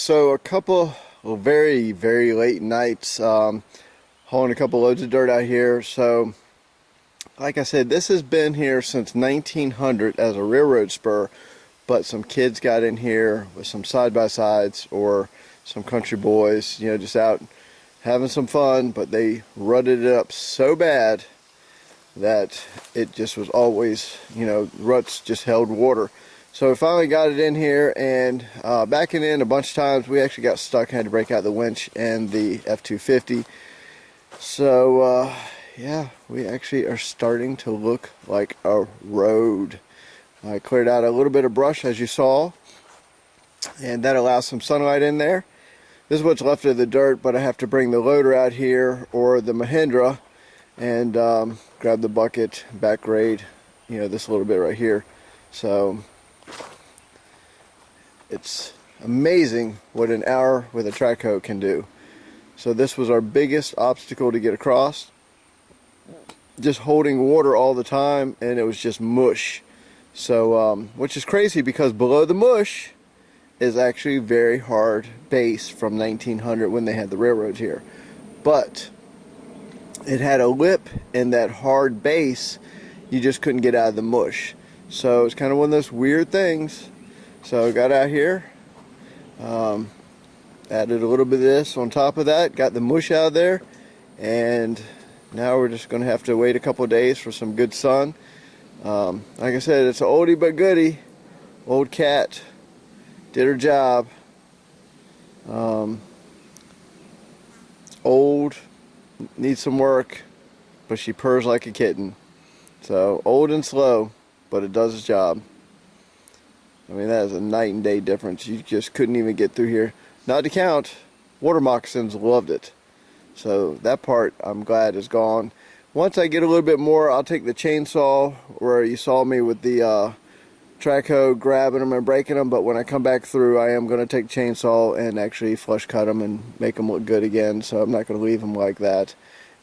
So a couple of very late nights, hauling a couple loads of dirt out here. So like I said, this has been here since 1900 as a railroad spur, but some kids got in here with some side-by-sides or some country boys, you know, just out having some fun, but they rutted it up so bad that it just was always, you know, ruts just held water. So we finally got it in here, and backing in a bunch of times we actually got stuck, had to break out the winch and the F-250. So yeah, we actually are starting to look like a road. I cleared out a little bit of brush, as you saw, and that allows some sunlight in there. This is what's left of the dirt, but I have to bring the loader out here or the Mahindra and grab the bucket, back grade, you know, this little bit right here. So it's amazing what an hour with a track hoe can do. So this was our biggest obstacle to get across. Just holding water all the time, and it was just mush. So, which is crazy because below the mush is actually very hard base from 1900 when they had the railroads here. But it had a lip in that hard base, you just couldn't get out of the mush. So it's kind of one of those weird things. So I got out here, added a little bit of this on top of that, got the mush out of there, and now we're just going to have to wait a couple of days for some good sun. Like I said, it's an oldie but goodie. Old cat did her job. It's old, needs some work, but she purrs like a kitten. So old and slow, but it does its job. I mean, that is a night and day difference. You just couldn't even get through here. Not to count, water moccasins loved it. So that part I'm glad is gone. Once I get a little bit more, I'll take the chainsaw where you saw me with the track hoe, grabbing them and breaking them. But when I come back through, I am going to take chainsaw and actually flush cut them and make them look good again. So I'm not going to leave them like that.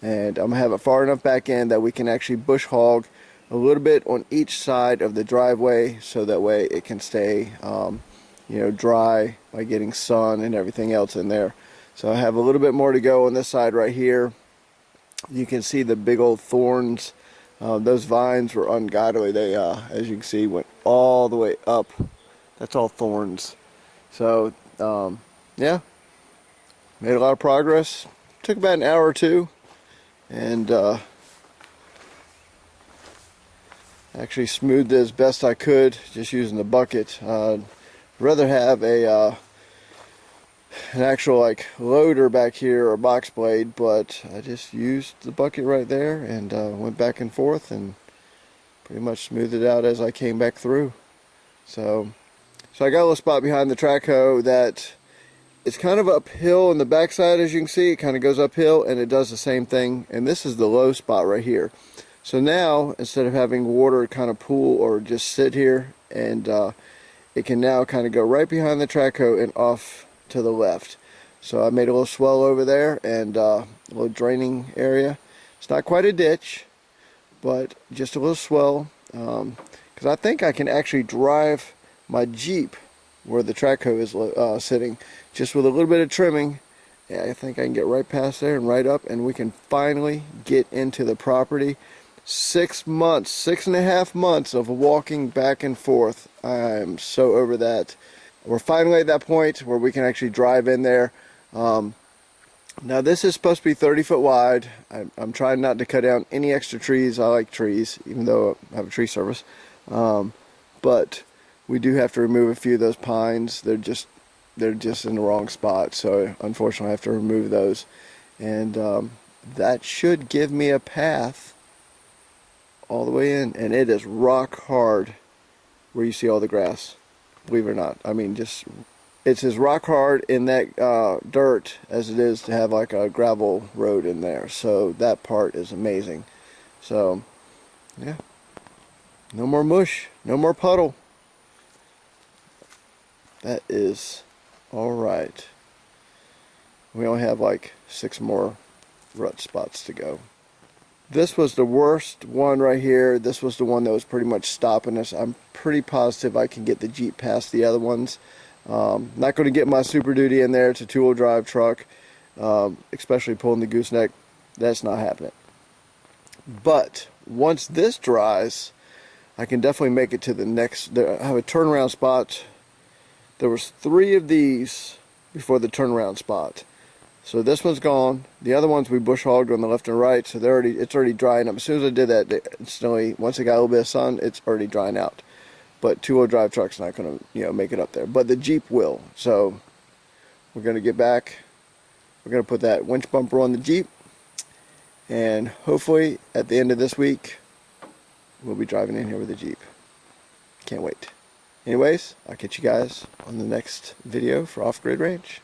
And I'm going to have it far enough back in that we can actually bush hog a little bit on each side of the driveway, so that way it can stay you know, dry by getting sun and everything else in there. So I have a little bit more to go on this side right here. You can see the big old thorns. Those vines were ungodly. They as you can see, went all the way up. That's all thorns. So yeah, made a lot of progress. Took about an hour or two, and actually smoothed it as best I could just using the bucket. I'd rather have a an actual like loader back here or box blade, but I just used the bucket right there and went back and forth and pretty much smoothed it out as I came back through. So I got a little spot behind the track hoe that it's kind of uphill on the backside, as you can see. It kind of goes uphill and it does the same thing, and this is the low spot right here. So now, instead of having water kind of pool or just sit here, and it can now kind of go right behind the track hoe and off to the left. So I made a little swell over there and a little draining area. It's not quite a ditch, but just a little swell, because I think I can actually drive my Jeep where the track hoe is sitting, just with a little bit of trimming. Yeah, I think I can get right past there and right up, and we can finally get into the property. 6 months, 6.5 months of walking back and forth. I'm so over that. We're finally at that point where we can actually drive in there. Now this is supposed to be 30 foot wide. I'm trying not to cut down any extra trees. I like trees, even though I have a tree service. But we do have to remove a few of those pines. They're just in the wrong spot. So unfortunately I have to remove those. And that should give me a path all the way in, and it is rock hard where you see all the grass, believe it or not. I mean, just it's as rock hard in that dirt as it is to have like a gravel road in there. So that part is amazing. So yeah, no more mush, no more puddle. That is all right. We only have like 6 more rut spots to go. This was the worst one right here. This was the one that was pretty much stopping us. I'm pretty positive I can get the Jeep past the other ones. Not going to get my Super Duty in there. It's a 2-wheel drive truck, especially pulling the gooseneck. That's not happening. But once this dries, I can definitely make it to the next. I have a turnaround spot. There was 3 of these before the turnaround spot. So this one's gone. The other ones we bush hogged on the left and right, so it's already drying up. As soon as I did that, instantly, once it got a little bit of sun, it's already drying out. But 2-wheel drive truck's not going to, make it up there. But the Jeep will. So we're going to get back. We're going to put that winch bumper on the Jeep, and hopefully at the end of this week, we'll be driving in here with the Jeep. Can't wait. Anyways, I'll catch you guys on the next video for Off Grid Ranch.